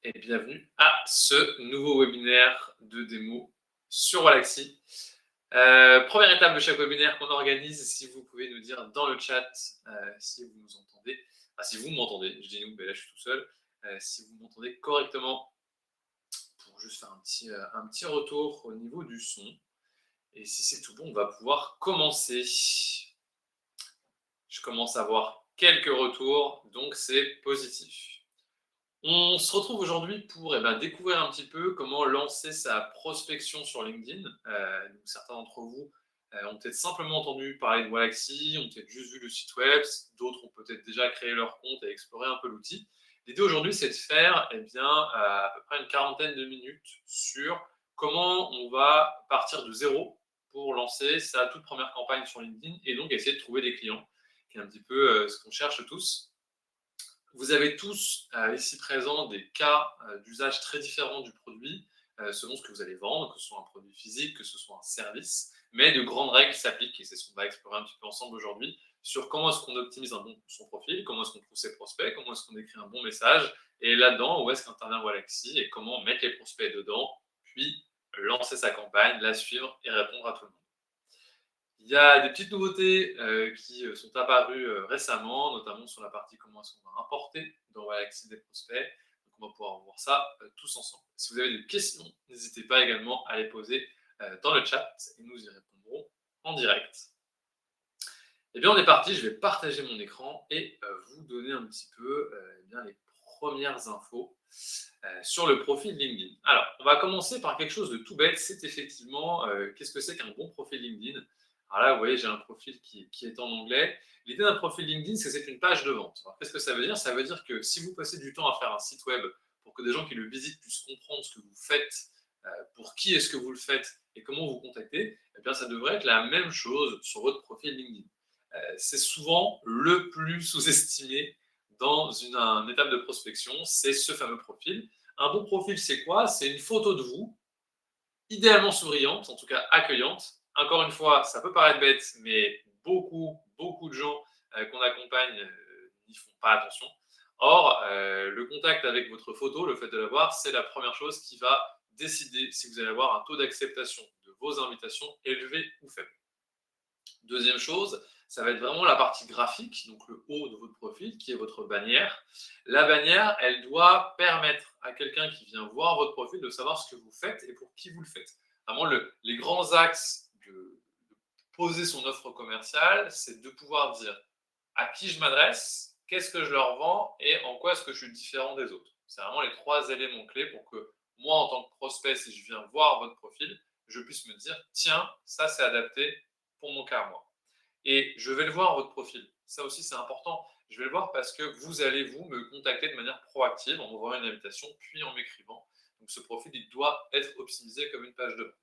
et bienvenue à ce nouveau webinaire de démo sur Wallaxy. Première étape de chaque webinaire qu'on organise, si vous pouvez nous dire dans le chat si vous nous entendez, si vous m'entendez, je dis nous, mais là je suis tout seul, si vous m'entendez correctement, pour juste faire un petit retour au niveau du son. Et si c'est tout bon, on va pouvoir commencer. Je commence à voir quelques retours, donc c'est positif. On se retrouve aujourd'hui pour découvrir un petit peu comment lancer sa prospection sur LinkedIn. Donc certains d'entre vous ont peut-être simplement entendu parler de Wallaxy, ont peut-être juste vu le site web, d'autres ont peut-être déjà créé leur compte et exploré un peu l'outil. L'idée aujourd'hui, c'est de faire à peu près une quarantaine de minutes sur comment on va partir de zéro pour lancer sa toute première campagne sur LinkedIn et donc essayer de trouver des clients, qui est un petit peu ce qu'on cherche tous. Vous avez tous ici présents des cas d'usage très différents du produit, selon ce que vous allez vendre, que ce soit un produit physique, que ce soit un service, mais de grandes règles s'appliquent, et c'est ce qu'on va explorer un petit peu ensemble aujourd'hui, sur comment est-ce qu'on optimise son profil, comment est-ce qu'on trouve ses prospects, comment est-ce qu'on écrit un bon message, et là-dedans, où est-ce qu'intervient Wallaxy, et comment mettre les prospects dedans, puis lancer sa campagne, la suivre et répondre à tout le monde. Il y a des petites nouveautés qui sont apparues récemment, notamment sur la partie comment est-ce qu'on va importer dans Wallaxy des prospects. Donc on va pouvoir voir ça tous ensemble. Si vous avez des questions, n'hésitez pas également à les poser dans le chat et nous y répondrons en direct. Eh bien, on est parti, je vais partager mon écran et vous donner un petit peu les premières infos sur le profil LinkedIn. Alors, on va commencer par quelque chose de tout bête, c'est effectivement qu'est-ce que c'est qu'un bon profil LinkedIn. Alors là, vous voyez, j'ai un profil qui est en anglais. L'idée d'un profil LinkedIn, c'est que c'est une page de vente. Alors, qu'est-ce que ça veut dire? Ça veut dire que si vous passez du temps à faire un site web pour que des gens qui le visitent puissent comprendre ce que vous faites, pour qui est-ce que vous le faites et comment vous contactez, eh bien, ça devrait être la même chose sur votre profil LinkedIn. C'est souvent le plus sous-estimé dans une étape de prospection, c'est ce fameux profil. Un bon profil, c'est quoi? C'est une photo de vous, idéalement souriante, en tout cas accueillante. Encore une fois, ça peut paraître bête, mais beaucoup de gens qu'on accompagne n'y font pas attention. Or, le contact avec votre photo, le fait de la voir, c'est la première chose qui va décider si vous allez avoir un taux d'acceptation de vos invitations élevé ou faible. Deuxième chose, ça va être vraiment la partie graphique, donc le haut de votre profil, qui est votre bannière. La bannière, elle doit permettre à quelqu'un qui vient voir votre profil de savoir ce que vous faites et pour qui vous le faites. Vraiment, les grands axes de poser son offre commerciale, c'est de pouvoir dire à qui je m'adresse, qu'est-ce que je leur vends et en quoi est-ce que je suis différent des autres. C'est vraiment les trois éléments clés pour que moi, en tant que prospect, si je viens voir votre profil, je puisse me dire, tiens, ça c'est adapté pour mon cas, moi. Et je vais le voir, votre profil. Ça aussi, c'est important. Je vais le voir parce que vous allez, vous, me contacter de manière proactive en m'envoyant une invitation, puis en m'écrivant. Donc, ce profil, il doit être optimisé comme une page de vente.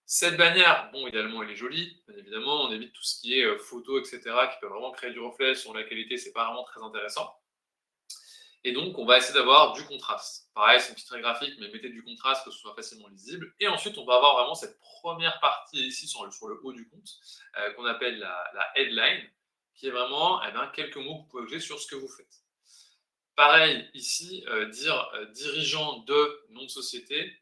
Cette bannière, bon, idéalement, elle est jolie. Bien évidemment, on évite tout ce qui est photo, etc., qui peut vraiment créer du reflet sur la qualité. C'est pas vraiment très intéressant. Et donc, on va essayer d'avoir du contraste. Pareil, c'est une petite trait graphique, mais mettez du contraste, que ce soit facilement lisible. Et ensuite, on va avoir vraiment cette première partie ici sur le haut du compte, qu'on appelle la headline, qui est vraiment quelques mots que vous pouvez ajouter sur ce que vous faites. Pareil, ici, dire dirigeant de nom de société,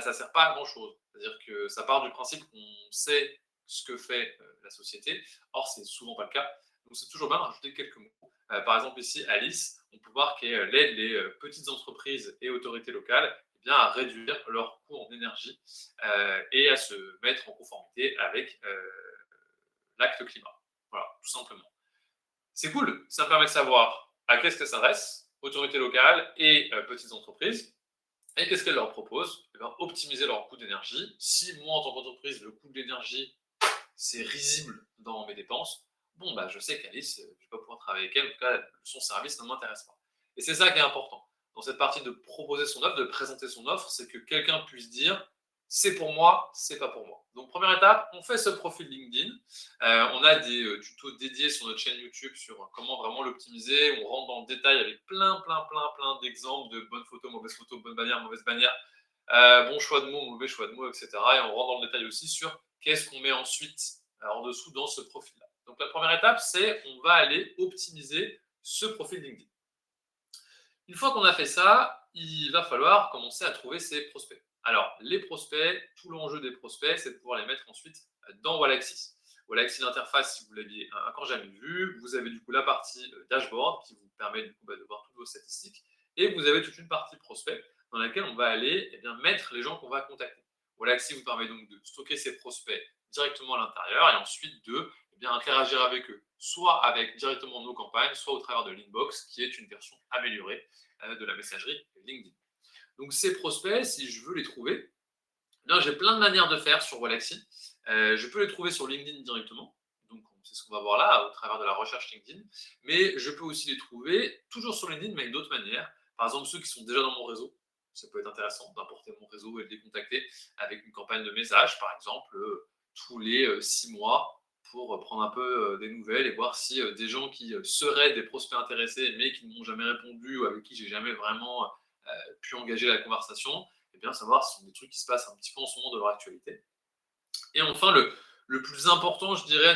ça ne sert pas à grand-chose. C'est-à-dire que ça part du principe qu'on sait ce que fait la société. Or, c'est souvent pas le cas. Donc, c'est toujours bien de rajouter quelques mots. Par exemple, ici, Alice, on peut voir qu'elle aide les petites entreprises et autorités locales à réduire leurs coûts en énergie et à se mettre en conformité avec l'acte climat. Voilà, tout simplement. C'est cool, ça me permet de savoir à qu'est-ce que ça s'adresse, autorités locales et petites entreprises, et qu'est-ce qu'elles leur proposent? Optimiser leur coût d'énergie. Si moi, en tant qu'entreprise, le coût de l'énergie, c'est risible dans mes dépenses, bon, je sais qu'Alice, je ne vais pas pouvoir travailler avec elle, en tout cas, son service ne m'intéresse pas. Et c'est ça qui est important. Dans cette partie de proposer son offre, de présenter son offre, c'est que quelqu'un puisse dire c'est pour moi, c'est pas pour moi. Donc, première étape, on fait ce profil LinkedIn. On a des tutos dédiés sur notre chaîne YouTube sur comment vraiment l'optimiser. On rentre dans le détail avec plein d'exemples de bonnes photos, mauvaises photos, bonne bannière, mauvaise bannière, bon choix de mots, mauvais choix de mots, etc. Et on rentre dans le détail aussi sur qu'est-ce qu'on met ensuite en dessous dans ce profil-là. Donc la première étape, c'est on va aller optimiser ce profil LinkedIn. Une fois qu'on a fait ça, il va falloir commencer à trouver ses prospects. Alors, les prospects, tout l'enjeu des prospects, c'est de pouvoir les mettre ensuite dans Wallaxy. Wallaxy, l'interface, si vous l'aviez encore jamais vu, vous avez du coup la partie dashboard qui vous permet du coup, de voir toutes vos statistiques et vous avez toute une partie prospect dans laquelle on va aller mettre les gens qu'on va contacter. Wallaxy vous permet donc de stocker ces prospects directement à l'intérieur et ensuite de interagir avec eux, soit avec directement nos campagnes, soit au travers de l'inbox, qui est une version améliorée de la messagerie LinkedIn. Donc ces prospects, si je veux les trouver, j'ai plein de manières de faire sur Wallaxy. Je peux les trouver sur LinkedIn directement. Donc, c'est ce qu'on va voir là, au travers de la recherche LinkedIn. Mais je peux aussi les trouver toujours sur LinkedIn, mais d'autres manières. Par exemple, ceux qui sont déjà dans mon réseau. Ça peut être intéressant d'importer mon réseau et de les contacter avec une campagne de messages, par exemple, tous les 6 mois pour prendre un peu des nouvelles et voir si des gens qui seraient des prospects intéressés, mais qui ne m'ont jamais répondu ou avec qui j'ai jamais vraiment pu engager la conversation, et bien savoir si ce sont des trucs qui se passent un petit peu en ce moment de leur actualité. Et enfin, le plus important, je dirais,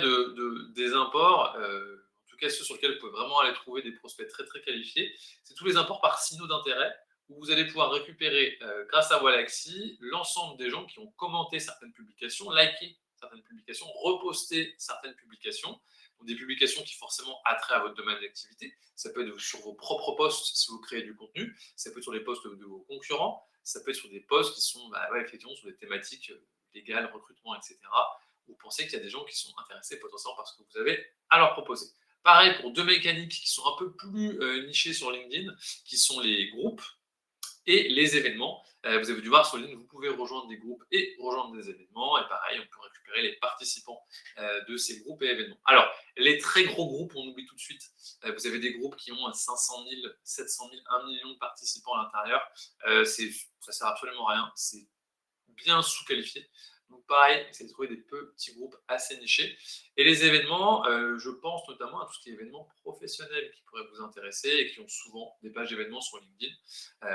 des imports, en tout cas ceux sur lesquels vous pouvez vraiment aller trouver des prospects très très qualifiés, c'est tous les imports par signaux d'intérêt, où vous allez pouvoir récupérer, grâce à Wallaxy, l'ensemble des gens qui ont commenté certaines publications, liké certaines publications, reposté certaines publications, donc des publications qui forcément attrait à votre domaine d'activité. Ça peut être sur vos propres posts si vous créez du contenu, ça peut être sur les posts de vos concurrents, ça peut être sur des posts qui sont effectivement sur des thématiques légales, recrutement, etc. Vous pensez qu'il y a des gens qui sont intéressés potentiellement par ce que vous avez à leur proposer. Pareil pour deux mécaniques qui sont un peu plus nichées sur LinkedIn, qui sont les groupes et les événements. Vous avez dû voir sur LinkedIn, vous pouvez rejoindre des groupes et rejoindre des événements. Et pareil, on peut récupérer les participants de ces groupes et événements. Alors, les très gros groupes, on oublie tout de suite. Vous avez des groupes qui ont 500 000, 700 000, 1 million de participants à l'intérieur. Ça ne sert absolument à rien. C'est bien sous-qualifiés. Donc pareil, essayez de trouver des petits groupes assez nichés. Et les événements, je pense notamment à tout ce qui est événements professionnels qui pourraient vous intéresser et qui ont souvent des pages d'événements sur LinkedIn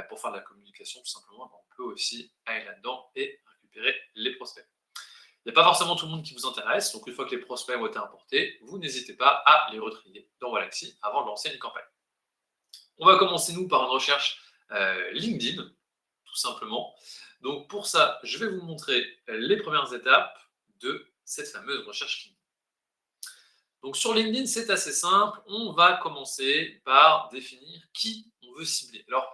pour faire de la communication tout simplement. On peut aussi aller là-dedans et récupérer les prospects. Il n'y a pas forcément tout le monde qui vous intéresse, donc une fois que les prospects ont été importés, vous n'hésitez pas à les retrier dans Wallaxy avant de lancer une campagne. On va commencer nous par une recherche LinkedIn, tout simplement. Donc pour ça, je vais vous montrer les premières étapes de cette fameuse recherche LinkedIn. Donc sur LinkedIn, c'est assez simple. On va commencer par définir qui on veut cibler. Alors,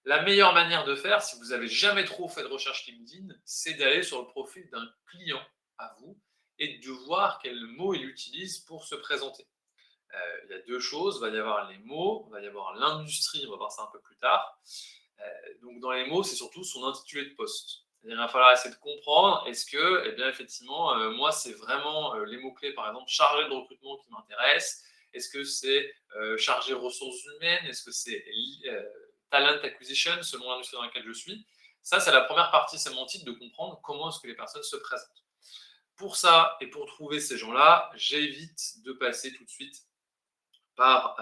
la meilleure manière de faire, si vous n'avez jamais trop fait de recherche LinkedIn, c'est d'aller sur le profil d'un client à vous et de voir quels mots il utilise pour se présenter. Il y a deux choses, il va y avoir les mots, il va y avoir l'industrie, on va voir ça un peu plus tard. Donc dans les mots, c'est surtout son intitulé de poste. Il va falloir essayer de comprendre, est-ce que, effectivement, moi, c'est vraiment les mots-clés, par exemple, chargé de recrutement qui m'intéresse. Est-ce que c'est chargé ressources humaines? Est-ce que c'est talent acquisition, selon l'industrie dans laquelle je suis? Ça, c'est la première partie sémantique de comprendre comment est-ce que les personnes se présentent. Pour ça, et pour trouver ces gens-là, j'évite de passer tout de suite par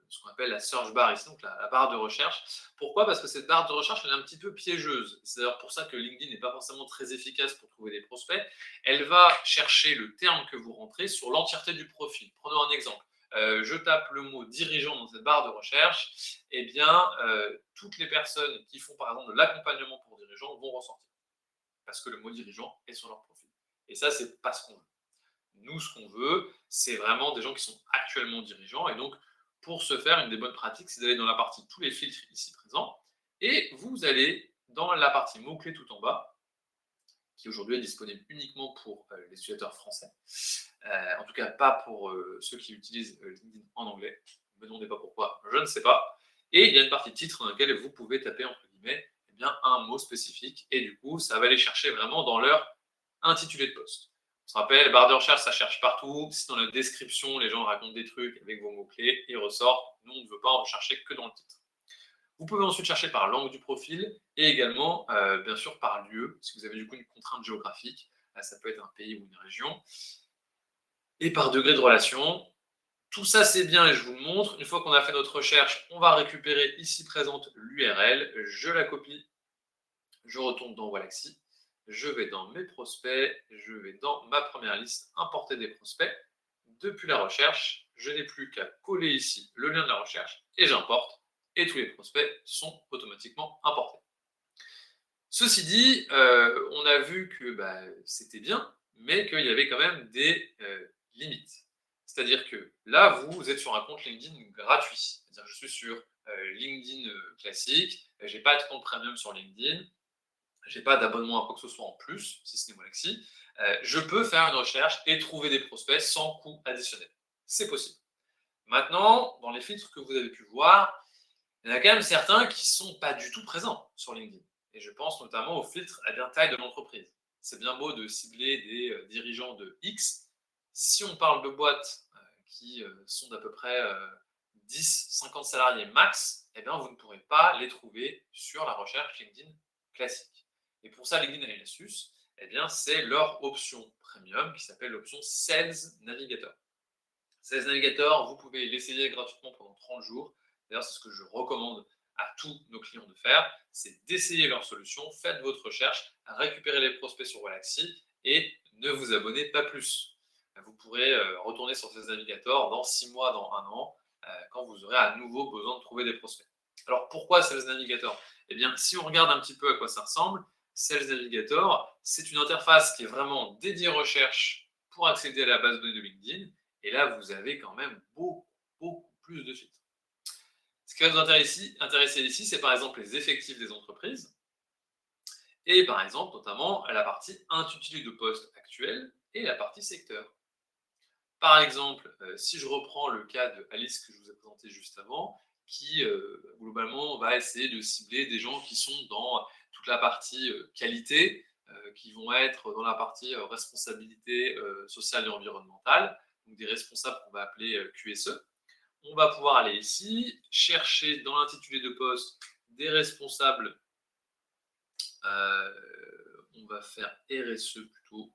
ce qu'on appelle la search bar ici, donc la barre de recherche. Pourquoi? Parce que cette barre de recherche, elle est un petit peu piégeuse. C'est d'ailleurs pour ça que LinkedIn n'est pas forcément très efficace pour trouver des prospects. Elle va chercher le terme que vous rentrez sur l'entièreté du profil. Prenons un exemple. Je tape le mot dirigeant dans cette barre de recherche, eh bien, toutes les personnes qui font par exemple de l'accompagnement pour dirigeants vont ressortir. Parce que le mot dirigeant est sur leur profil. Et ça, c'est pas ce qu'on veut. Nous, ce qu'on veut, c'est vraiment des gens qui sont actuellement dirigeants. Et donc, pour ce faire, une des bonnes pratiques, c'est d'aller dans la partie tous les filtres ici présents. Et vous allez dans la partie mots-clés tout en bas, qui aujourd'hui est disponible uniquement pour les utilisateurs français. En tout cas, pas pour ceux qui utilisent LinkedIn en anglais. Ne me demandez pas pourquoi, je ne sais pas. Et il y a une partie titre dans laquelle vous pouvez taper, entre guillemets, un mot spécifique. Et du coup, ça va les chercher vraiment dans leur intitulé de poste. On se rappelle, barre de recherche, ça cherche partout. Si dans la description, les gens racontent des trucs avec vos mots-clés, ils ressortent. Nous, on ne veut pas en rechercher que dans le titre. Vous pouvez ensuite chercher par langue du profil et également, bien sûr, par lieu, si vous avez du coup une contrainte géographique. Là, ça peut être un pays ou une région. Et par degré de relation. Tout ça, c'est bien et je vous le montre. Une fois qu'on a fait notre recherche, on va récupérer ici présente l'URL. Je la copie, je retourne dans Wallaxy. Je vais dans mes prospects, je vais dans ma première liste, importer des prospects. Depuis la recherche, je n'ai plus qu'à coller ici le lien de la recherche et j'importe et tous les prospects sont automatiquement importés. Ceci dit, on a vu que c'était bien, mais qu'il y avait quand même des limites. C'est-à-dire que là, vous êtes sur un compte LinkedIn gratuit. C'est-à-dire que je suis sur LinkedIn classique, j'ai pas de compte premium sur LinkedIn, j'ai pas d'abonnement à quoi que ce soit en plus, si ce n'est Walaxy. Je peux faire une recherche et trouver des prospects sans coût additionnel. C'est possible. Maintenant, dans les filtres que vous avez pu voir, il y en a quand même certains qui ne sont pas du tout présents sur LinkedIn. Et je pense notamment au filtre à la taille de l'entreprise. C'est bien beau de cibler des dirigeants de X. Si on parle de boîtes qui sont d'à peu près 10-50 salariés max, eh bien, vous ne pourrez pas les trouver sur la recherche LinkedIn classique. Et pour ça, LinkedIn a une astuce, eh bien, c'est leur option premium qui s'appelle l'option Sales Navigator. Sales Navigator, vous pouvez l'essayer gratuitement pendant 30 jours. D'ailleurs, c'est ce que je recommande à tous nos clients de faire, c'est d'essayer leur solution, faites votre recherche, récupérez les prospects sur Walaxy et ne vous abonnez pas plus. Vous pourrez retourner sur Sales Navigator dans 6 mois, dans 1 an, quand vous aurez à nouveau besoin de trouver des prospects. Alors pourquoi Sales Navigator? Eh bien, si on regarde un petit peu à quoi ça ressemble, Sales Navigator, c'est une interface qui est vraiment dédiée recherche pour accéder à la base de données de LinkedIn. Et là, vous avez quand même beaucoup plus de filtres. Ce qui va nous intéresser ici, c'est par exemple les effectifs des entreprises et par exemple, notamment, la partie intitulé de poste actuel et la partie secteur. Par exemple, si je reprends le cas de Alice que je vous ai présenté juste avant, qui globalement va essayer de cibler des gens qui sont dans toute la partie qualité, qui vont être dans la partie responsabilité sociale et environnementale, donc des responsables qu'on va appeler QSE. On va pouvoir aller ici, chercher dans l'intitulé de poste des responsables, on va faire RSE plutôt,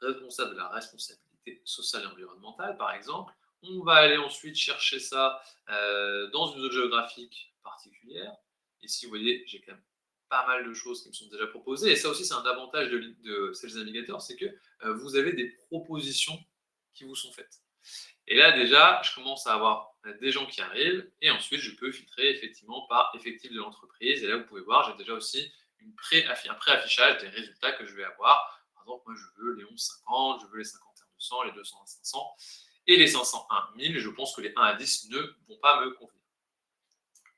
responsable de la responsabilité sociale et environnementale, par exemple. On va aller ensuite chercher ça dans une zone géographique particulière. Ici, vous voyez, j'ai quand même pas mal de choses qui me sont déjà proposées. Et ça aussi, c'est un avantage de Sales Navigator, c'est que vous avez des propositions qui vous sont faites. Et là, déjà, je commence à avoir des gens qui arrivent et ensuite, je peux filtrer effectivement par effectif de l'entreprise. Et là, vous pouvez voir, j'ai déjà aussi un pré-affichage des résultats que je vais avoir. Par exemple, moi, je veux les 11,50, je veux les 51,200, les 200 à 500 et les 501 1000. Je pense que les 1 à 10 ne vont pas me convenir.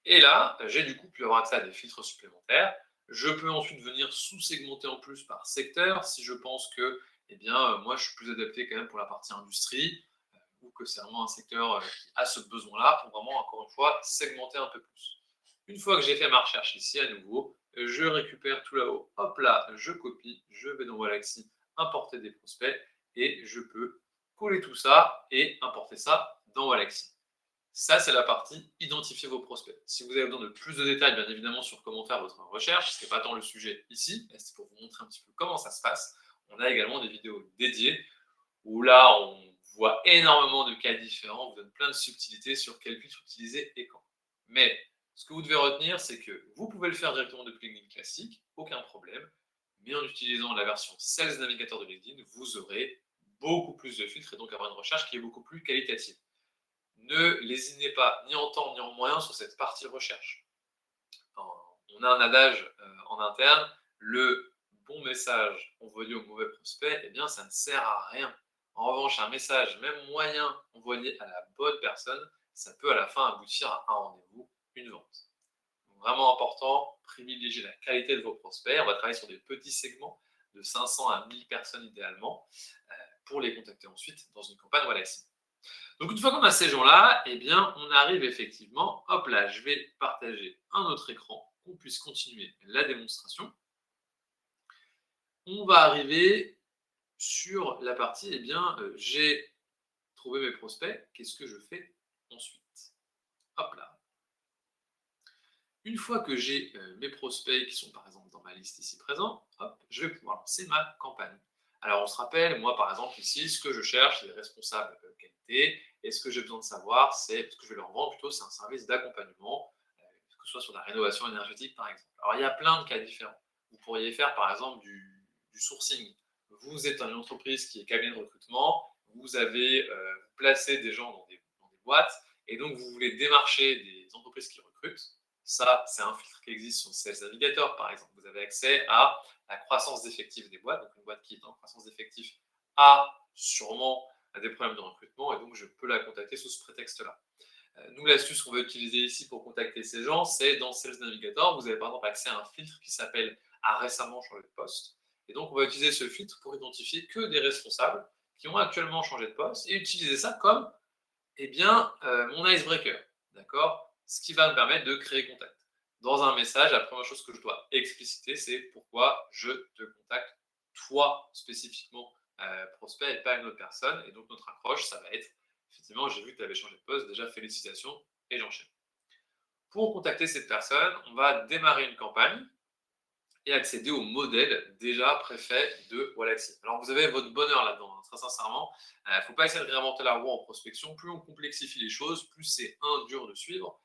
Et là, j'ai du coup pu avoir accès à des filtres supplémentaires. Je peux ensuite venir sous-segmenter en plus par secteur si je pense que, eh bien, moi, je suis plus adapté quand même pour la partie industrie ou que c'est vraiment un secteur qui a ce besoin-là pour vraiment, encore une fois, segmenter un peu plus. Une fois que j'ai fait ma recherche ici, à nouveau, je récupère tout là-haut. Hop là, je copie, je vais dans Walaxy, importer des prospects et je peux coller tout ça et importer ça dans Walaxy. Ça, c'est la partie identifier vos prospects. Si vous avez besoin de plus de détails, bien évidemment, sur comment faire votre recherche, ce n'est pas tant le sujet ici, c'est pour vous montrer un petit peu comment ça se passe. On a également des vidéos dédiées où là, on voit énormément de cas différents, on vous donne plein de subtilités sur quel filtre utiliser et quand. Mais ce que vous devez retenir, c'est que vous pouvez le faire directement depuis LinkedIn classique, aucun problème, mais en utilisant la version Sales Navigator de LinkedIn, vous aurez beaucoup plus de filtres et donc avoir une recherche qui est beaucoup plus qualitative. Ne lésinez pas ni en temps ni en moyens sur cette partie recherche. On a un adage en interne, le bon message envoyé au mauvais prospect, eh bien, ça ne sert à rien. En revanche, un message, même moyen, envoyé à la bonne personne, ça peut à la fin aboutir à un rendez-vous, une vente. Donc, vraiment important, privilégiez la qualité de vos prospects. On va travailler sur des petits segments de 500 à 1000 personnes idéalement pour les contacter ensuite dans une campagne Walaxy. Donc, une fois qu'on a ces gens-là, eh bien, on arrive effectivement, hop là, je vais partager un autre écran, qu'on puisse continuer la démonstration. On va arriver sur la partie, eh bien, j'ai trouvé mes prospects, qu'est-ce que je fais ensuite? Hop là. Une fois que j'ai mes prospects qui sont par exemple dans ma liste ici présent, hop, je vais pouvoir lancer ma campagne. Alors on se rappelle, moi par exemple ici, ce que je cherche, c'est les responsables qualité. Et ce que j'ai besoin de savoir, c'est ce que je vais leur vendre plutôt, c'est un service d'accompagnement, que ce soit sur la rénovation énergétique par exemple. Alors il y a plein de cas différents. Vous pourriez faire par exemple du sourcing. Vous êtes une entreprise qui est cabinet de recrutement, vous avez placé des gens dans des boîtes et donc vous voulez démarcher des entreprises qui recrutent, ça, c'est un filtre qui existe sur Sales Navigator, par exemple. Vous avez accès à la croissance d'effectifs des boîtes. Donc, une boîte qui est en croissance d'effectifs a sûrement des problèmes de recrutement, et donc je peux la contacter sous ce prétexte-là. Nous, l'astuce qu'on va utiliser ici pour contacter ces gens, c'est dans Sales Navigator, vous avez par exemple accès à un filtre qui s'appelle a récemment changé de poste. Et donc, on va utiliser ce filtre pour identifier que des responsables qui ont actuellement changé de poste et utiliser ça comme mon icebreaker. D'accord? Ce qui va me permettre de créer contact. Dans un message, la première chose que je dois expliciter, c'est pourquoi je te contacte, toi spécifiquement, prospect, et pas une autre personne. Et donc, notre accroche, ça va être effectivement, j'ai vu que tu avais changé de poste, déjà félicitations, et j'enchaîne. Pour contacter cette personne, on va démarrer une campagne et accéder au modèle déjà préfet de Wallaxy. Alors, vous avez votre bonheur là-dedans, hein, très sincèrement. Il ne faut pas essayer de réinventer la roue en prospection. Plus on complexifie les choses, plus c'est dur de suivre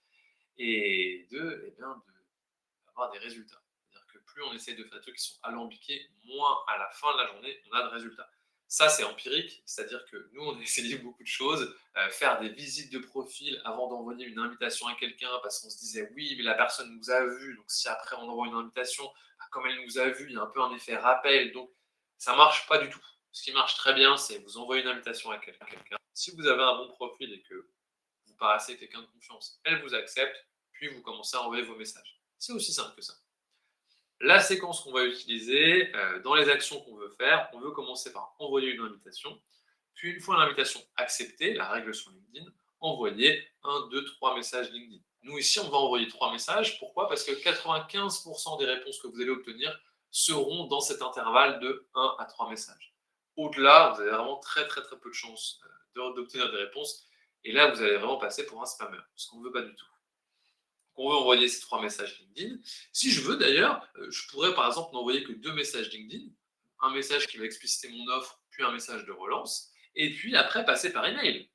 et d'avoir des résultats. C'est-à-dire que plus on essaie de faire des trucs qui sont alambiqués, moins à la fin de la journée, on a de résultats. Ça, c'est empirique, c'est-à-dire que nous, on a essayé beaucoup de choses, faire des visites de profil avant d'envoyer une invitation à quelqu'un, parce qu'on se disait, oui, mais la personne nous a vus, donc si après on envoie une invitation, bah, comme elle nous a vus, il y a un peu un effet rappel, donc ça ne marche pas du tout. Ce qui marche très bien, c'est vous envoyer une invitation à quelqu'un. Si vous avez un bon profil et que vous paraissez quelqu'un de confiance, elle vous accepte, puis vous commencez à envoyer vos messages. C'est aussi simple que ça. La séquence qu'on va utiliser, dans les actions qu'on veut faire, on veut commencer par envoyer une invitation, puis une fois l'invitation acceptée, la règle sur LinkedIn, envoyer 1, 2, 3 messages LinkedIn. Nous ici, on va envoyer 3 messages. Pourquoi? Parce que 95% des réponses que vous allez obtenir seront dans cet intervalle de 1 à 3 messages. Au-delà, vous avez vraiment très très très peu de chances d'obtenir des réponses. Et là, vous allez vraiment passer pour un spammer, ce qu'on ne veut pas du tout. On veut envoyer ces 3 messages LinkedIn. Si je veux d'ailleurs, je pourrais par exemple n'envoyer que 2 messages LinkedIn, un message qui va expliciter mon offre, puis un message de relance, et puis après passer par email.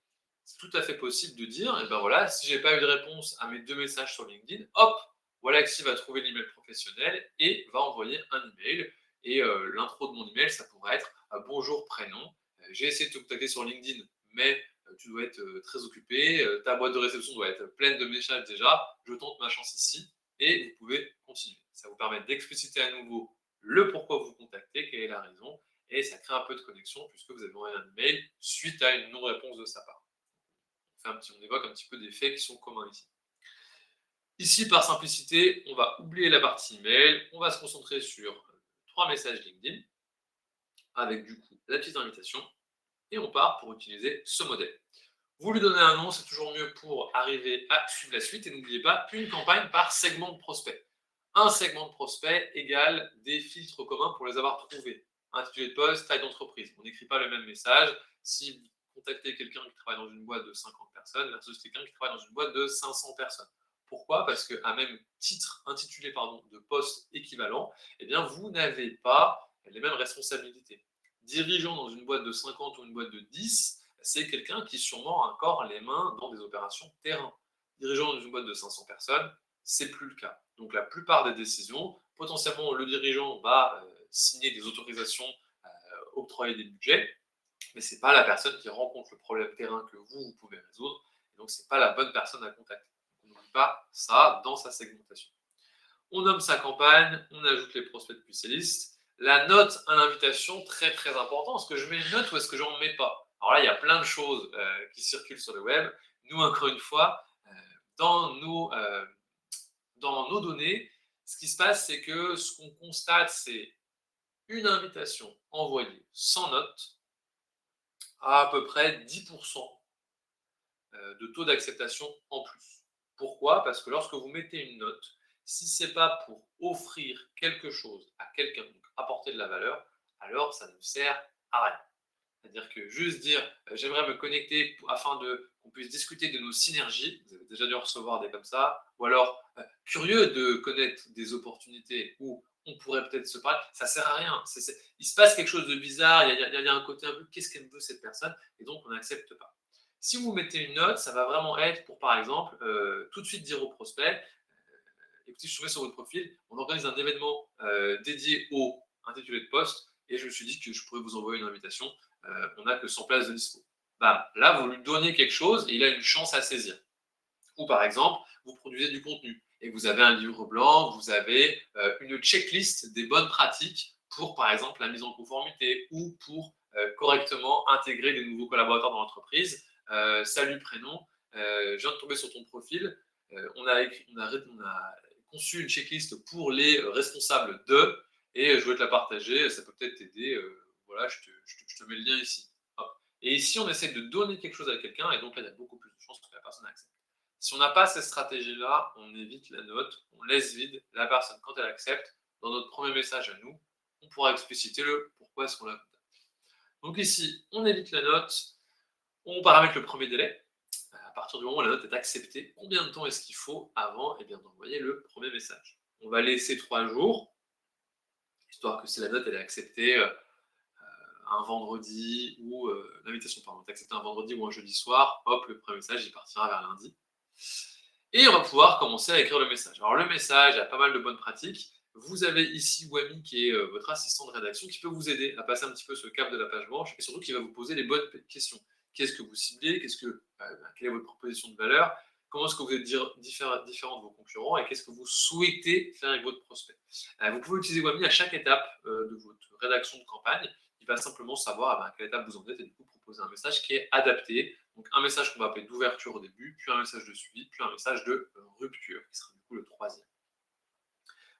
C'est tout à fait possible de dire, et ben voilà, si j'ai pas eu de réponse à mes 2 messages sur LinkedIn, hop, voilà qui va trouver l'email professionnel et va envoyer un email. Et l'intro de mon email, ça pourrait être bonjour prénom. J'ai essayé de te contacter sur LinkedIn, mais tu dois être très occupé, ta boîte de réception doit être pleine de messages déjà, je tente ma chance ici, et vous pouvez continuer. Ça vous permet d'expliciter à nouveau le pourquoi vous contactez, quelle est la raison, et ça crée un peu de connexion puisque vous avez envoyé un email suite à une non-réponse de sa part. On évoque un petit peu des faits qui sont communs ici. Ici, par simplicité, on va oublier la partie email, on va se concentrer sur 3 messages LinkedIn, avec du coup la petite invitation, et on part pour utiliser ce modèle. Vous lui donnez un nom, c'est toujours mieux pour arriver à suivre la suite. Et n'oubliez pas, une campagne par segment de prospect. Un segment de prospect égale des filtres communs pour les avoir trouvés. Intitulé de poste, taille d'entreprise. On n'écrit pas le même message si vous contactez quelqu'un qui travaille dans une boîte de 50 personnes versus quelqu'un qui travaille dans une boîte de 500 personnes. Pourquoi? Parce qu'à même titre intitulé de poste équivalent, eh bien, vous n'avez pas les mêmes responsabilités. Dirigeant dans une boîte de 50 ou une boîte de 10, c'est quelqu'un qui sûrement a encore les mains dans des opérations terrain. Dirigeant dans une boîte de 500 personnes, c'est plus le cas. Donc la plupart des décisions, potentiellement le dirigeant va signer des autorisations, octroyer des budgets, mais ce n'est pas la personne qui rencontre le problème terrain que vous pouvez résoudre, et donc ce n'est pas la bonne personne à contacter. On n'oublie pas ça dans sa segmentation. On nomme sa campagne, on ajoute les prospects depuis ses listes. La note à l'invitation, très très important. Est-ce que je mets une note ou est-ce que je n'en mets pas? Alors là, il y a plein de choses qui circulent sur le web. Nous, encore une fois, dans nos données, ce qui se passe, c'est que ce qu'on constate, c'est une invitation envoyée sans note à peu près 10% de taux d'acceptation en plus. Pourquoi? Parce que lorsque vous mettez une note, si ce n'est pas pour offrir quelque chose à quelqu'un, donc apporter de la valeur, alors ça ne sert à rien. C'est-à-dire que juste dire j'aimerais me connecter afin qu'on puisse discuter de nos synergies, vous avez déjà dû recevoir des comme ça, ou alors curieux de connaître des opportunités où on pourrait peut-être se parler, ça ne sert à rien. Il se passe quelque chose de bizarre, il y a un côté un peu qu'est-ce qu'elle veut cette personne, et donc on n'accepte pas. Si vous mettez une note, ça va vraiment être pour, par exemple, tout de suite dire au prospect, écoutez, je suis tombé sur votre profil, on organise un événement dédié au intitulé de poste, et je me suis dit que je pourrais vous envoyer une invitation, on n'a que 100 places de dispo. Bah, là, vous lui donnez quelque chose, et il a une chance à saisir. Ou par exemple, vous produisez du contenu et vous avez un livre blanc, vous avez une checklist des bonnes pratiques pour, par exemple, la mise en conformité ou pour correctement intégrer des nouveaux collaborateurs dans l'entreprise. Salut, prénom, je viens de tomber sur ton profil. On a conçu une checklist pour les responsables de, et je voulais te la partager, ça peut peut-être t'aider. Voilà, je te mets le lien ici. Hop. Et ici, on essaie de donner quelque chose à quelqu'un, et donc là, il y a beaucoup plus de chances que la personne accepte. Si on n'a pas cette stratégie-là, on évite la note, on laisse vide la personne quand elle accepte. Dans notre premier message à nous, on pourra expliciter le pourquoi est-ce qu'on l'a contacté. Donc ici, on évite la note, on paramètre le premier délai. À partir du moment où la note est acceptée, combien de temps est-ce qu'il faut avant d'envoyer le premier message? On va laisser 3 jours, histoire que si la note elle est acceptée un vendredi ou l'invitation pardon, est acceptée un vendredi ou un jeudi soir, hop, le premier message il partira vers lundi. Et on va pouvoir commencer à écrire le message. Alors le message, il y a pas mal de bonnes pratiques. Vous avez ici Wami qui est votre assistant de rédaction qui peut vous aider à passer un petit peu ce cap de la page blanche et surtout qui va vous poser les bonnes questions. Qu'est-ce que vous ciblez? Quelle est votre proposition de valeur? Comment est-ce que vous êtes différent de vos concurrents et qu'est-ce que vous souhaitez faire avec votre prospect? Vous pouvez utiliser Wami à chaque étape de votre rédaction de campagne. Il va simplement savoir à quelle étape vous en êtes et du coup proposer un message qui est adapté. Donc un message qu'on va appeler d'ouverture au début, puis un message de suivi, puis un message de rupture, qui sera du coup le troisième.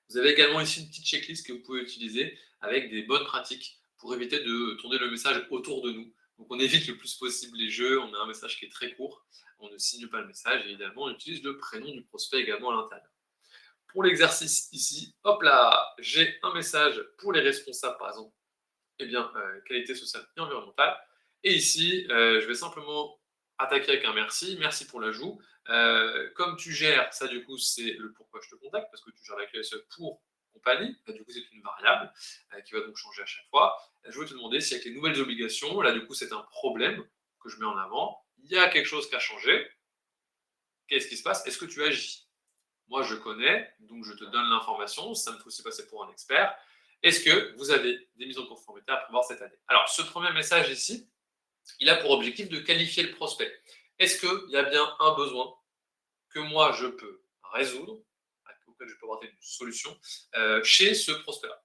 Vous avez également ici une petite checklist que vous pouvez utiliser avec des bonnes pratiques pour éviter de tourner le message autour de nous. Donc on évite le plus possible les jeux, on a un message qui est très court, on ne signe pas le message et évidemment on utilise le prénom du prospect également à l'intérieur. Pour l'exercice ici, hop là, j'ai un message pour les responsables par exemple, qualité sociale et environnementale. Et ici, je vais simplement attaquer avec un merci. Merci pour l'ajout. Comme tu gères, ça du coup, c'est le pourquoi je te contacte, parce que tu gères la QSE pour compagnie. Du coup, c'est une variable qui va donc changer à chaque fois. Je vais te demander si avec les nouvelles obligations, là du coup, c'est un problème que je mets en avant. Il y a quelque chose qui a changé. Qu'est-ce qui se passe? Est-ce que tu agis? Moi, je connais, donc je te donne l'information. Ça me fait aussi passer pour un expert. Est-ce que vous avez des mises en conformité à prévoir cette année? Alors, ce premier message ici, il a pour objectif de qualifier le prospect. Est-ce qu'il y a bien un besoin que moi, je peux résoudre, auquel je peux apporter une solution, chez ce prospect-là,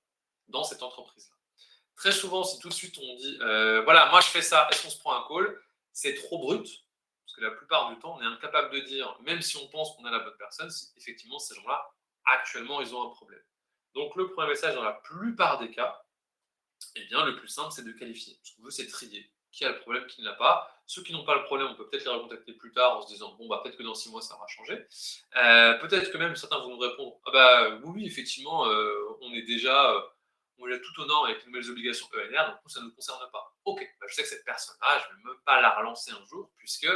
dans cette entreprise-là? Très souvent, si tout de suite on dit, voilà, moi je fais ça, est-ce qu'on se prend un call? C'est trop brut, parce que la plupart du temps, on est incapable de dire, même si on pense qu'on a la bonne personne, si effectivement ces gens-là, actuellement, ils ont un problème. Donc le premier message, dans la plupart des cas, eh bien, le plus simple, c'est de qualifier. Ce qu'on veut, c'est trier. Qui a le problème, qui ne l'a pas. Ceux qui n'ont pas le problème, on peut peut-être les recontacter plus tard en se disant, bon, bah, peut-être que dans 6 mois, ça aura changé. Peut-être que même certains vont nous répondre, ah bah oui, oui, effectivement, on est tout aux normes avec les nouvelles obligations ENR, donc ça ne nous concerne pas. Ok, bah, je sais que cette personne-là, je ne vais même pas la relancer un jour, puisque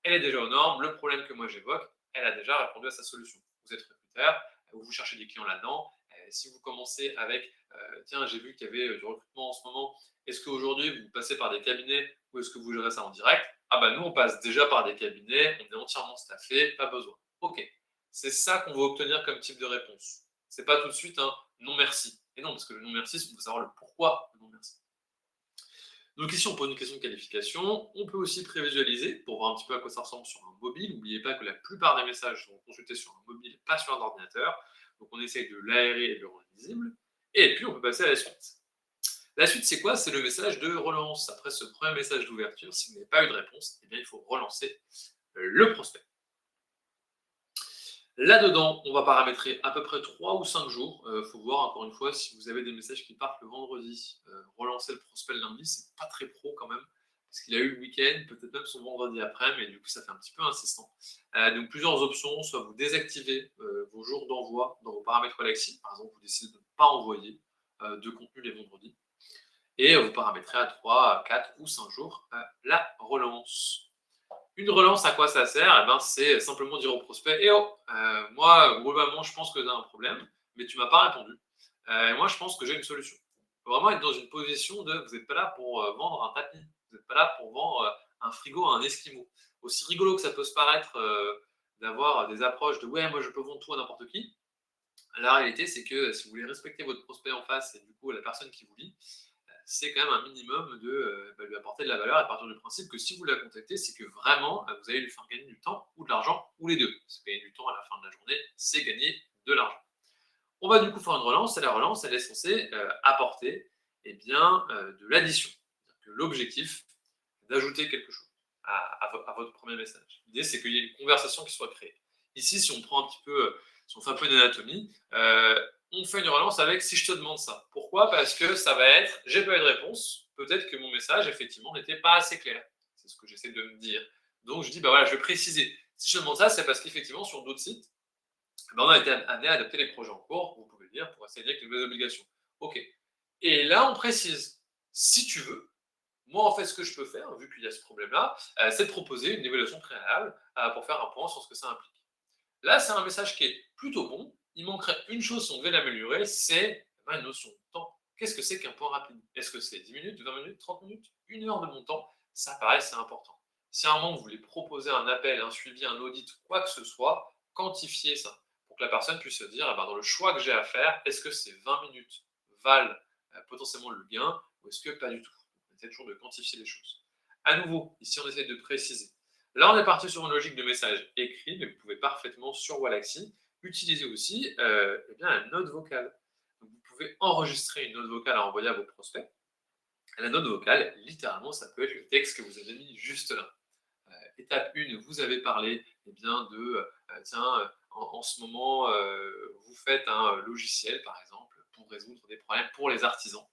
elle est déjà aux normes. Le problème que moi j'évoque, elle a déjà répondu à sa solution. Vous êtes recruteur, vous cherchez des clients là-dedans. Si vous commencez avec tiens, j'ai vu qu'il y avait du recrutement en ce moment. Est-ce qu'aujourd'hui, vous passez par des cabinets ou est-ce que vous gérez ça en direct? Ah bah nous, on passe déjà par des cabinets, on est entièrement staffé, pas besoin. Ok, c'est ça qu'on veut obtenir comme type de réponse. C'est pas tout de suite un non merci. Et non, parce que le non merci, il faut savoir le pourquoi le non merci. Donc ici, on pose une question de qualification. On peut aussi prévisualiser pour voir un petit peu à quoi ça ressemble sur un mobile. N'oubliez pas que la plupart des messages sont consultés sur un mobile, pas sur un ordinateur. Donc on essaye de l'aérer et de le rendre visible. Et puis on peut passer à la suite. La suite, c'est quoi? C'est le message de relance. Après ce premier message d'ouverture, si vous n'avez pas eu de réponse, eh bien, il faut relancer le prospect. Là-dedans, on va paramétrer à peu près 3 ou 5 jours. Il faut voir, encore une fois, si vous avez des messages qui partent le vendredi. Relancer le prospect le lundi, c'est pas très pro quand même, parce qu'il a eu le week-end, peut-être même son vendredi après, mais du coup, ça fait un petit peu insistant. Donc, plusieurs options. Soit vous désactivez vos jours d'envoi dans vos paramètres Alexis. Par exemple, vous décidez de ne pas envoyer de contenu les vendredis. Et vous paramétrez à 3, 4 ou 5 jours la relance. Une relance, à quoi ça sert? Eh ben, c'est simplement dire au prospect, eh oh, moi, globalement, je pense que tu as un problème, mais tu ne m'as pas répondu. Et moi, je pense que j'ai une solution. Il faut vraiment être dans une position de, vous n'êtes pas là pour vendre un tapis, vous n'êtes pas là pour vendre un frigo à un esquimau. Aussi rigolo que ça peut se paraître d'avoir des approches de, ouais, moi, je peux vendre tout à n'importe qui. La réalité, c'est que si vous voulez respecter votre prospect en face et du coup la personne qui vous lit, c'est quand même un minimum de lui apporter de la valeur à partir du principe que si vous la contactez, c'est que vraiment vous allez lui faire gagner du temps ou de l'argent, ou les deux. C'est gagner du temps à la fin de la journée, c'est gagner de l'argent. On va du coup faire une relance, et la relance, elle est censée apporter de l'addition. Que l'objectif, d'ajouter quelque chose à votre premier message. L'idée, c'est qu'il y ait une conversation qui soit créée. Ici, si on prend un petit peu, si on fait un peu d'anatomie, on fait une relance avec si je te demande ça. Pourquoi? Parce que ça va être, j'ai pas eu de réponse, peut-être que mon message, effectivement, n'était pas assez clair. C'est ce que j'essaie de me dire. Donc, je dis, bah voilà, je vais préciser. Si je te demande ça, c'est parce qu'effectivement, sur d'autres sites, on a été amené à adapter les projets en cours, vous pouvez le dire, pour essayer avec les nouvelles obligations. OK. Et là, on précise, si tu veux, moi, en fait, ce que je peux faire, vu qu'il y a ce problème-là, c'est de proposer une évaluation préalable pour faire un point sur ce que ça implique. Là, c'est un message qui est plutôt bon. Il manquerait une chose si on devait l'améliorer, c'est une notion de temps. Qu'est-ce que c'est qu'un point rapide? Est-ce que c'est 10 minutes, 20 minutes, 30 minutes, 1 heure de mon temps? Ça, pareil, c'est important. Si à un moment, vous voulez proposer un appel, un suivi, un audit, quoi que ce soit, quantifiez ça pour que la personne puisse se dire, dans le choix que j'ai à faire, est-ce que ces 20 minutes valent potentiellement le gain ou est-ce que pas du tout? On essaie toujours de quantifier les choses. À nouveau, ici, on essaie de préciser. Là, on est parti sur une logique de message écrit, mais vous pouvez parfaitement, sur Wallaxy, utiliser aussi une note vocale. Donc, vous pouvez enregistrer une note vocale à envoyer à vos prospects. Et la note vocale, littéralement, ça peut être le texte que vous avez mis juste là. Étape 1, vous avez parlé en ce moment, vous faites un logiciel, par exemple, pour résoudre des problèmes pour les artisans.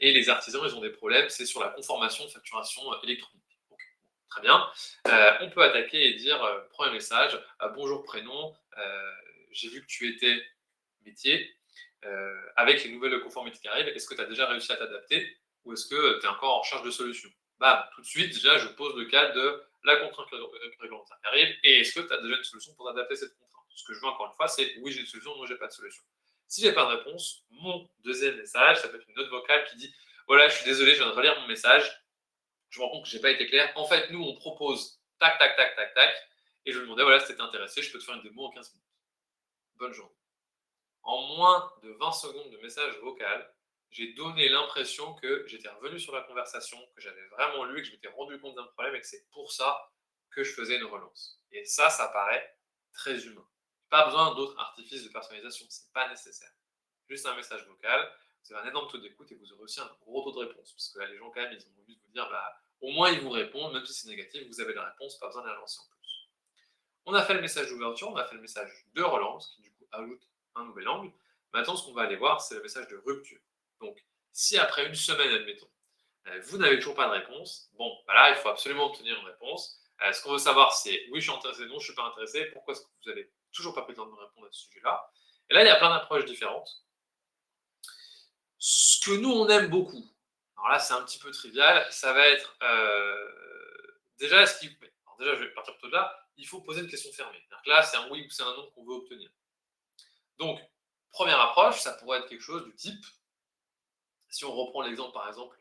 Et les artisans, ils ont des problèmes, c'est sur la conformation de facturation électronique. Donc, très bien. On peut attaquer et dire, premier message, bonjour prénom, j'ai vu que tu étais métier, avec les nouvelles conformités qui arrivent, est-ce que tu as déjà réussi à t'adapter ou est-ce que tu es encore en recherche de solutions? Tout de suite, déjà, je pose le cas de la contrainte réglementaire qui arrive et est-ce que tu as déjà une solution pour t'adapter à cette contrainte? Ce que je veux encore une fois, c'est oui, j'ai une solution, non, j'ai pas de solution. Si j'ai pas de réponse, mon deuxième message, ça peut être une note vocale qui dit voilà, je suis désolé, je viens de relire mon message, je me rends compte que j'ai pas été clair. En fait, nous, on propose tac, tac, tac, tac, tac, et je lui demandais voilà, si tu étais intéressé, je peux te faire une démo en 15 minutes. Bonne journée. En moins de 20 secondes de message vocal, j'ai donné l'impression que j'étais revenu sur la conversation, que j'avais vraiment lu, que je m'étais rendu compte d'un problème et que c'est pour ça que je faisais une relance. Et ça paraît très humain. Pas besoin d'autres artifices de personnalisation, c'est pas nécessaire. Juste un message vocal, vous avez un énorme taux d'écoute et vous aurez aussi un gros taux de réponse. Parce que là, les gens, quand même, ils ont envie de vous dire, au moins ils vous répondent, même si c'est négatif, vous avez la réponse, pas besoin de la lancer en plus. On a fait le message d'ouverture, on a fait le message de relance, qui du coup ajoute un nouvel angle. Maintenant, ce qu'on va aller voir, c'est le message de rupture. Donc, si après une semaine, admettons, vous n'avez toujours pas de réponse, là, il faut absolument obtenir une réponse. Ce qu'on veut savoir, c'est oui, je suis intéressé, non, je ne suis pas intéressé. Pourquoi est-ce que vous n'avez toujours pas pris le temps de me répondre à ce sujet-là? Et là, il y a plein d'approches différentes. Ce que nous, on aime beaucoup, alors là, c'est un petit peu trivial, ça va être déjà, déjà, je vais partir plutôt de là, il faut poser une question fermée. Là, c'est un oui ou c'est un non qu'on veut obtenir. Donc, première approche, ça pourrait être quelque chose du type, si on reprend l'exemple par exemple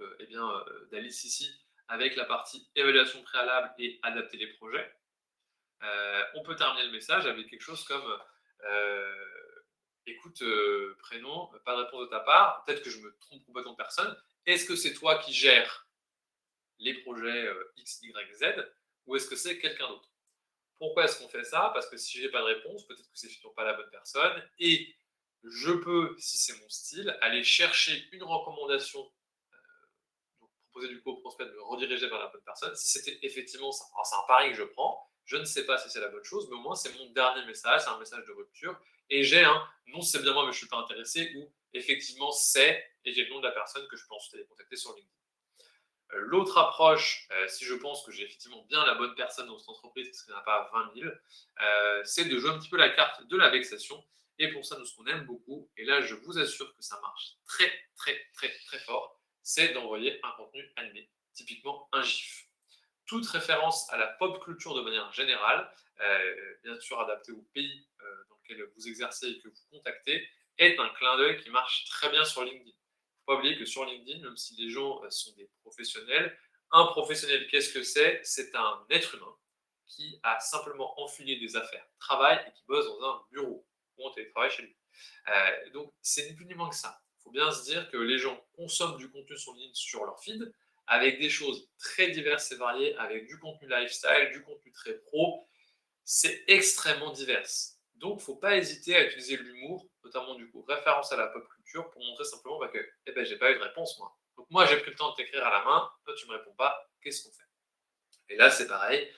d'Alice ici, avec la partie évaluation préalable et adapter les projets, on peut terminer le message avec quelque chose comme euh, écoute, prénom, pas de réponse de ta part, peut-être que je me trompe complètement de personne, est-ce que c'est toi qui gères les projets X, Y, Z ou est-ce que c'est quelqu'un d'autre? Pourquoi est-ce qu'on fait ça? Parce que si j'ai pas de réponse, peut-être que c'est effectivement pas la bonne personne et je peux, si c'est mon style, aller chercher une recommandation, donc proposer du coup au prospect de me rediriger vers la bonne personne. Si c'était effectivement ça, alors c'est un pari que je prends, je ne sais pas si c'est la bonne chose, mais au moins c'est mon dernier message, c'est un message de rupture, et j'ai un non, c'est bien moi, mais je ne suis pas intéressé, ou effectivement c'est, et j'ai le nom de la personne que je peux ensuite aller contacter sur LinkedIn. L'autre approche, si je pense que j'ai effectivement bien la bonne personne dans cette entreprise, parce qu'il n'y en a pas 20 000, c'est de jouer un petit peu la carte de la vexation. Et pour ça, nous, ce qu'on aime beaucoup, et là, je vous assure que ça marche très, très, très, très fort, c'est d'envoyer un contenu animé, typiquement un GIF. Toute référence à la pop culture de manière générale, bien sûr adaptée au pays dans lequel vous exercez et que vous contactez, est un clin d'œil qui marche très bien sur LinkedIn. Il ne faut pas oublier que sur LinkedIn, même si les gens sont des professionnels, un professionnel, qu'est-ce que c'est? C'est un être humain qui a simplement enfilé des affaires, travaille et qui bosse dans un bureau ou en télétravail chez lui. Donc, c'est ni plus ni moins que ça. Il faut bien se dire que les gens consomment du contenu sur LinkedIn sur leur feed, avec des choses très diverses et variées, avec du contenu lifestyle, du contenu très pro. C'est extrêmement divers. Donc, faut pas hésiter à utiliser l'humour, notamment du coup, référence à la pop culture, pour montrer simplement que eh ben, j'ai pas eu de réponse, moi. Donc, moi, j'ai pris le temps de t'écrire à la main, toi, tu me réponds pas, qu'est-ce qu'on fait? Et là, c'est pareil.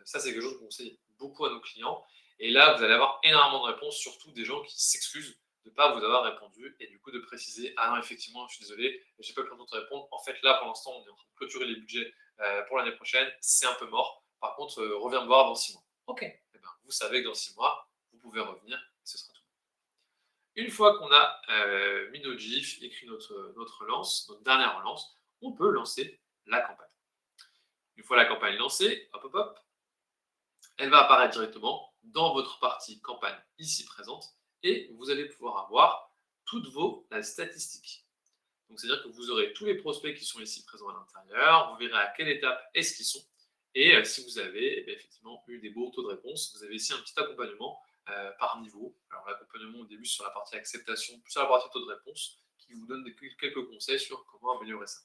Ça, c'est quelque chose qu'on conseille beaucoup à nos clients. Et là, vous allez avoir énormément de réponses, surtout des gens qui s'excusent de ne pas vous avoir répondu et du coup de préciser: «Ah non, effectivement, je suis désolé, j'ai pas eu le temps de te répondre. En fait, là, pour l'instant, on est en train de clôturer les budgets pour l'année prochaine. C'est un peu mort. Par contre, reviens me voir dans 6 mois». OK. Eh ben, vous savez que dans 6 mois, vous pouvez revenir et ce sera tout. Une fois qu'on a mis nos gifs, écrit notre relance, notre dernière relance, on peut lancer la campagne. Une fois la campagne lancée, hop, hop, hop, elle va apparaître directement dans votre partie campagne ici présente et vous allez pouvoir avoir toutes vos statistiques. Donc, c'est-à-dire que vous aurez tous les prospects qui sont ici présents à l'intérieur, vous verrez à quelle étape est-ce qu'ils sont et si vous avez effectivement eu des beaux taux de réponse, vous avez ici un petit accompagnement par niveau. Alors, l'accompagnement au début sur la partie acceptation, plus sur la partie taux de réponse, qui vous donne quelques conseils sur comment améliorer ça.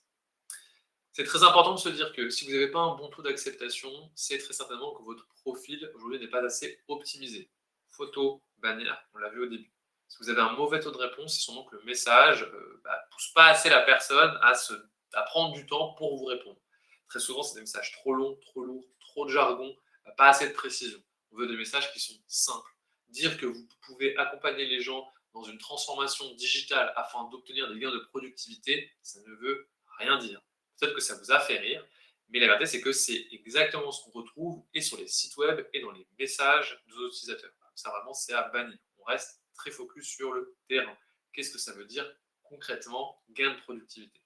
C'est très important de se dire que si vous n'avez pas un bon taux d'acceptation, c'est très certainement que votre profil aujourd'hui n'est pas assez optimisé. Photo, bannière, on l'a vu au début. Si vous avez un mauvais taux de réponse, c'est sûrement que le message ne pousse pas assez la personne à prendre du temps pour vous répondre. Très souvent, c'est des messages trop longs, trop lourds, trop de jargon, pas assez de précision. On veut des messages qui sont simples. Dire que vous pouvez accompagner les gens dans une transformation digitale afin d'obtenir des gains de productivité, ça ne veut rien dire. Peut-être que ça vous a fait rire, mais la vérité, c'est que c'est exactement ce qu'on retrouve et sur les sites web et dans les messages de nos utilisateurs. Ça, vraiment, c'est à bannir. On reste très focus sur le terrain. Qu'est-ce que ça veut dire concrètement, gain de productivité?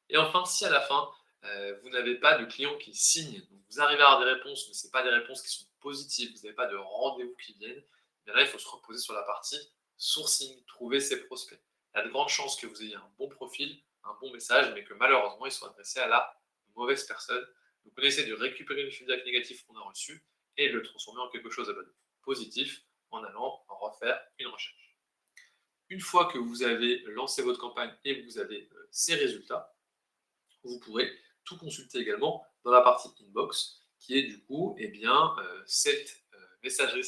Et enfin, si à la fin, vous n'avez pas de clients qui signent, donc vous arrivez à avoir des réponses, mais ce pas des réponses qui sont positives, vous n'avez pas de rendez-vous qui viennent, eh bien là, il faut se reposer sur la partie sourcing, trouver ses prospects. Il y a de grandes chances que vous ayez un bon profil, un bon message, mais que malheureusement, il soit adressé à la mauvaise personne. Donc, on essaie de récupérer le feedback négatif qu'on a reçu et de le transformer en quelque chose de positif en allant en refaire une recherche. Une fois que vous avez lancé votre campagne et que vous avez ces résultats, vous pourrez tout consulter également dans la partie inbox, qui est du coup cette messagerie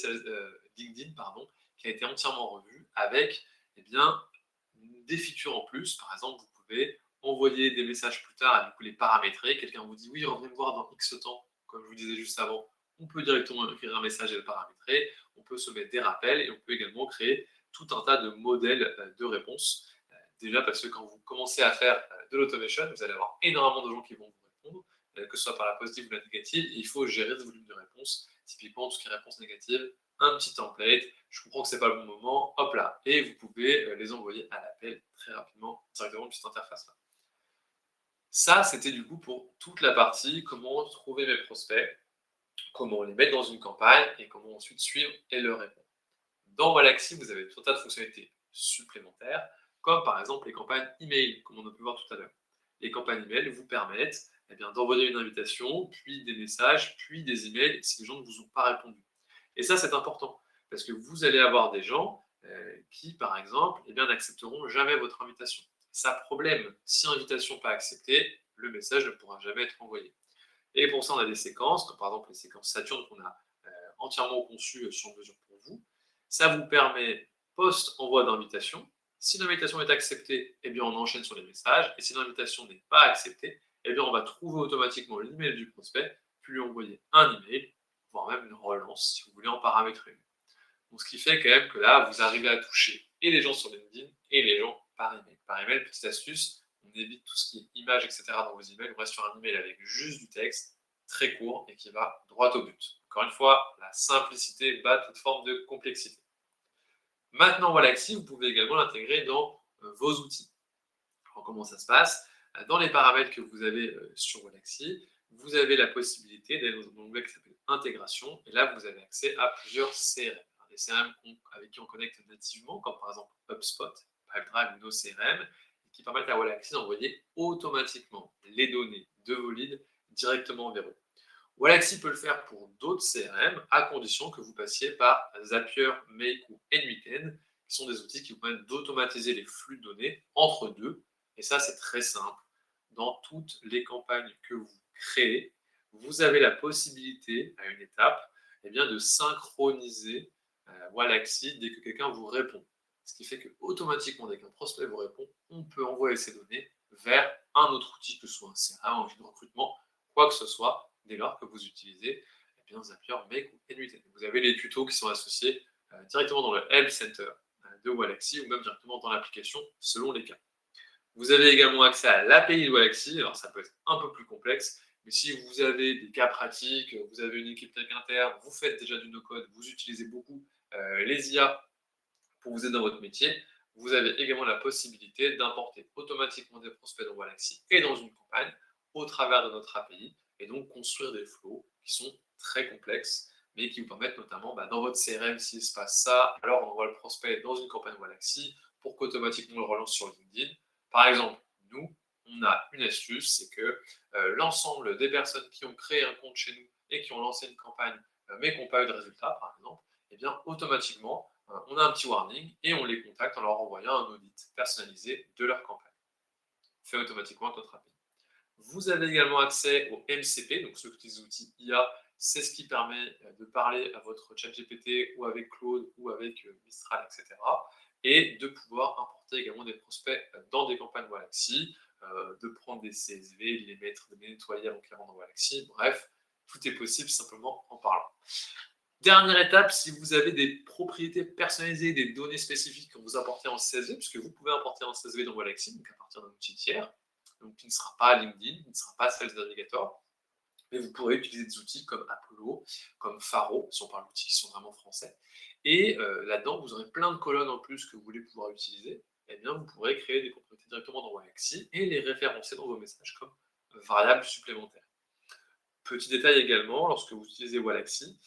LinkedIn pardon, qui a été entièrement revue avec des features en plus. Par exemple, vous pouvez envoyer des messages plus tard et du coup les paramétrer. Quelqu'un vous dit oui, revenez me voir dans X temps, comme je vous disais juste avant. On peut directement écrire un message et le paramétrer. On peut se mettre des rappels et on peut également créer tout un tas de modèles de réponses. Déjà parce que quand vous commencez à faire de l'automation, vous allez avoir énormément de gens qui vont vous répondre, que ce soit par la positive ou la négative. Et il faut gérer ce volume de réponses. Typiquement, tout ce qui est réponse négative, un petit template. Je comprends que c'est pas le bon moment, hop là. Et vous pouvez les envoyer à l'appel très rapidement, directement de cette interface-là. Ça, c'était du coup pour toute la partie comment trouver mes prospects, comment les mettre dans une campagne et comment ensuite suivre et leur répondre. Dans Wallaxy, vous avez tout un tas de fonctionnalités supplémentaires, comme par exemple les campagnes email, comme on a pu voir tout à l'heure. Les campagnes email vous permettent d'envoyer une invitation, puis des messages, puis des emails si les gens ne vous ont pas répondu. Et ça, c'est important, parce que vous allez avoir des gens qui, par exemple, n'accepteront jamais votre invitation. Ça, problème, si invitation pas acceptée, le message ne pourra jamais être envoyé. Et pour ça, on a des séquences, comme par exemple les séquences Saturne qu'on a entièrement conçues sur mesure pour vous. Ça vous permet, post-envoi d'invitation, si l'invitation est acceptée, eh bien on enchaîne sur les messages. Et si l'invitation n'est pas acceptée, eh bien on va trouver automatiquement l'email du prospect, puis lui envoyer un email, voire même une relance si vous voulez en paramétrer une. Donc ce qui fait quand même que là, vous arrivez à toucher et les gens sur LinkedIn et les gens par email. Par email, petite astuce, on évite tout ce qui est images, etc. dans vos emails. On reste sur un email avec juste du texte, très court et qui va droit au but. Encore une fois, la simplicité bat toute forme de complexité. Maintenant, Wallaxy, vous pouvez également l'intégrer dans vos outils. Alors, comment ça se passe? Dans les paramètres que vous avez sur Wallaxy, vous avez la possibilité d'aller dans un onglet qui s'appelle Intégration. Et là, vous avez accès à plusieurs CRM. Des CRM avec qui on connecte nativement, comme par exemple HubSpot, Pipedrive ou nos CRM, qui permettent à Wallaxy d'envoyer automatiquement les données de vos leads directement vers eux. Wallaxy peut le faire pour d'autres CRM, à condition que vous passiez par Zapier, Make ou NWeekend, qui sont des outils qui vous permettent d'automatiser les flux de données entre deux. Et ça, c'est très simple. Dans toutes les campagnes que vous créez, vous avez la possibilité, à une étape, eh bien, de synchroniser Wallaxy dès que quelqu'un vous répond. Ce qui fait que automatiquement, dès qu'un prospect vous répond, on peut envoyer ces données vers un autre outil, que ce soit un CRM, un outil de recrutement, quoi que ce soit, dès lors que vous utilisez eh bien, Zapier, Make ou Enviten. Vous avez les tutos qui sont associés directement dans le Help Center de Wallaxy ou même directement dans l'application selon les cas. Vous avez également accès à l'API de Wallaxy. Alors, ça peut être un peu plus complexe, mais si vous avez des cas pratiques, vous avez une équipe tech interne, vous faites déjà du no-code, vous utilisez beaucoup les IA pour vous aider dans votre métier, vous avez également la possibilité d'importer automatiquement des prospects dans Wallaxy et dans une campagne au travers de notre API et donc construire des flows qui sont très complexes mais qui vous permettent notamment dans votre CRM, s'il se passe ça, alors on envoie le prospect dans une campagne Wallaxy pour qu'automatiquement on le relance sur LinkedIn. Par exemple, nous, on a une astuce, c'est que l'ensemble des personnes qui ont créé un compte chez nous et qui ont lancé une campagne mais qui n'ont pas eu de résultat, par exemple, eh bien automatiquement, on a un petit warning et on les contacte en leur envoyant un audit personnalisé de leur campagne, fait automatiquement avec notre API. Vous avez également accès au MCP, donc ceux petits outils IA, c'est ce qui permet de parler à votre chat GPT ou avec Claude ou avec Mistral, etc. Et de pouvoir importer également des prospects dans des campagnes Wallaxy, de prendre des CSV, de les mettre, de les nettoyer avant qu'ils rentrent dans Wallaxy. Bref, tout est possible simplement en parlant. Dernière étape, si vous avez des propriétés personnalisées, des données spécifiques que vous importez en CSV, puisque vous pouvez importer en CSV dans Wallaxy, donc à partir d'un outil tiers, donc qui ne sera pas LinkedIn, qui ne sera pas Sales Navigator, mais vous pourrez utiliser des outils comme Apollo, comme Faro, si on parle d'outils qui sont vraiment français. Et là-dedans, vous aurez plein de colonnes en plus que vous voulez pouvoir utiliser. Eh bien, vous pourrez créer des propriétés directement dans Wallaxy et les référencer dans vos messages comme variables supplémentaires. Petit détail également, lorsque vous utilisez Wallaxy,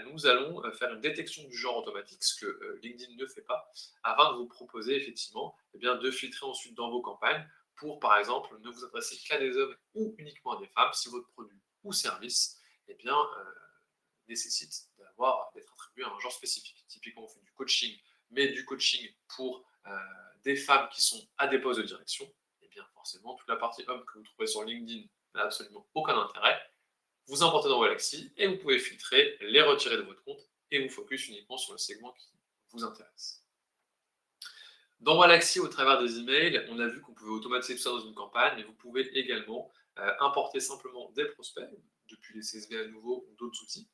nous allons faire une détection du genre automatique, ce que LinkedIn ne fait pas, afin de vous proposer effectivement de filtrer ensuite dans vos campagnes pour, par exemple, ne vous adresser qu'à des hommes ou uniquement à des femmes si votre produit ou service nécessite d'être attribué à un genre spécifique. Typiquement, on fait du coaching, mais du coaching pour des femmes qui sont à des postes de direction, et bien forcément, toute la partie homme que vous trouvez sur LinkedIn n'a absolument aucun intérêt. Vous importez dans Wallaxy et vous pouvez filtrer, les retirer de votre compte et vous focus uniquement sur le segment qui vous intéresse. Dans Wallaxy, au travers des emails, on a vu qu'on pouvait automatiser tout ça dans une campagne, mais vous pouvez également importer simplement des prospects, depuis les CSV à nouveau ou d'autres outils,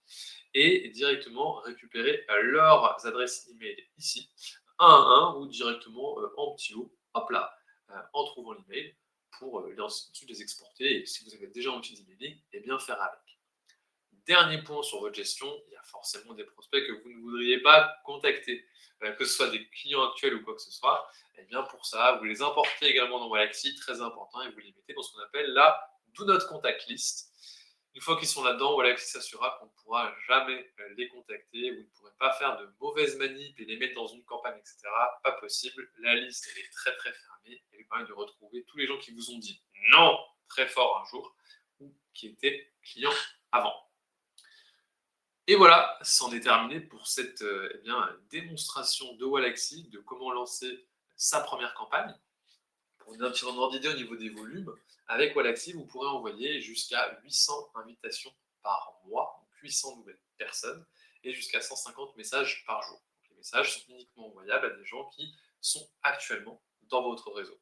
et directement récupérer leurs adresses email ici, un à un ou directement en petit lot, hop là, en trouvant l'email pour ensuite les exporter. Et si vous avez déjà un outil d'emailing, eh bien faire avec. Dernier point sur votre gestion, il y a forcément des prospects que vous ne voudriez pas contacter, que ce soit des clients actuels ou quoi que ce soit. Et bien pour ça, vous les importez également dans Wallaxy, très important, et vous les mettez dans ce qu'on appelle la Do Not Contact List. Une fois qu'ils sont là-dedans, Wallaxy s'assurera qu'on ne pourra jamais les contacter, vous ne pourrez pas faire de mauvaises manips et les mettre dans une campagne, etc. Pas possible. La liste, elle est très très fermée. Elle permet de retrouver tous les gens qui vous ont dit non très fort un jour ou qui étaient clients avant. Et voilà, c'en est terminé pour cette démonstration de Wallaxy, de comment lancer sa première campagne. Pour vous donner un petit ordre d'idée au niveau des volumes, avec Wallaxy, vous pourrez envoyer jusqu'à 800 invitations par mois, donc 800 nouvelles personnes, et jusqu'à 150 messages par jour. Donc, les messages sont uniquement envoyables à des gens qui sont actuellement dans votre réseau.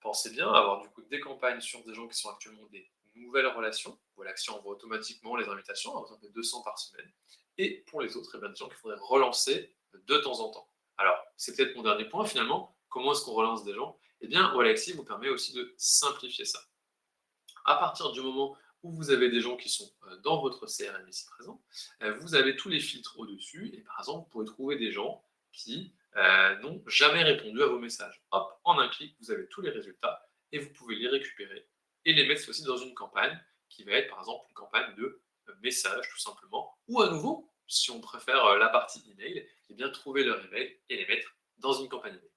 Pensez bien à avoir du coup des campagnes sur des gens qui sont actuellement des nouvelles relations. Wallaxy envoie automatiquement les invitations, à hauteur de 200 par semaine. Et pour les autres, des gens qu'il faudrait relancer de temps en temps. Alors, c'est peut-être mon dernier point finalement. Comment est-ce qu'on relance des gens? Eh bien, Wallaxy vous permet aussi de simplifier ça. À partir du moment où vous avez des gens qui sont dans votre CRM ici présent, vous avez tous les filtres au-dessus. Et par exemple, vous pourrez trouver des gens qui n'ont jamais répondu à vos messages. Hop, en un clic, vous avez tous les résultats et vous pouvez les récupérer et les mettre aussi dans une campagne qui va être par exemple une campagne de messages tout simplement. Ou à nouveau, si on préfère la partie email, eh bien trouver leur email et les mettre dans une campagne email.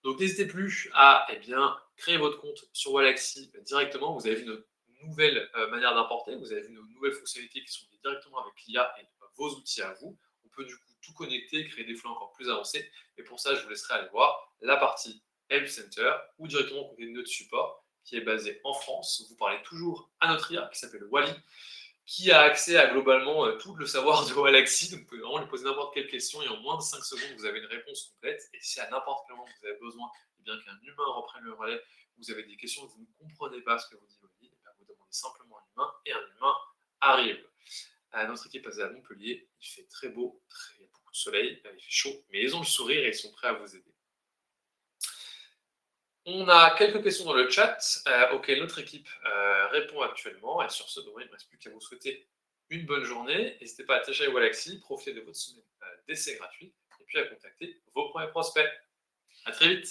Donc n'hésitez plus à créer votre compte sur Wallaxy directement. Vous avez vu notre nouvelle manière d'importer, vous avez vu nos nouvelles fonctionnalités qui sont liées directement avec l'IA et vos outils à vous. On peut du coup tout connecter, créer des flux encore plus avancés. Et pour ça, je vous laisserai aller voir la partie Help Center ou directement côté de notre support qui est basé en France. Vous parlez toujours à notre IA qui s'appelle Wally, qui a accès à globalement tout le savoir de Walaxy. Donc, vous pouvez vraiment lui poser n'importe quelle question et en moins de 5 secondes, vous avez une réponse complète. Et si à n'importe quel moment vous avez besoin bien qu'un humain reprenne le relais, vous avez des questions que vous ne comprenez pas ce que vous dit Wally, et bien vous demandez simplement un humain et un humain arrive. Notre équipe est basée à Montpellier, il fait très beau, il y a beaucoup de soleil, il fait chaud, mais ils ont le sourire et ils sont prêts à vous aider. On a quelques questions dans le chat auxquelles notre équipe répond actuellement. Et sur ce, il ne me reste plus qu'à vous souhaiter une bonne journée. N'hésitez pas à télécharger Walaxy, profitez de votre semaine d'essai gratuit et puis à contacter vos premiers prospects. À très vite.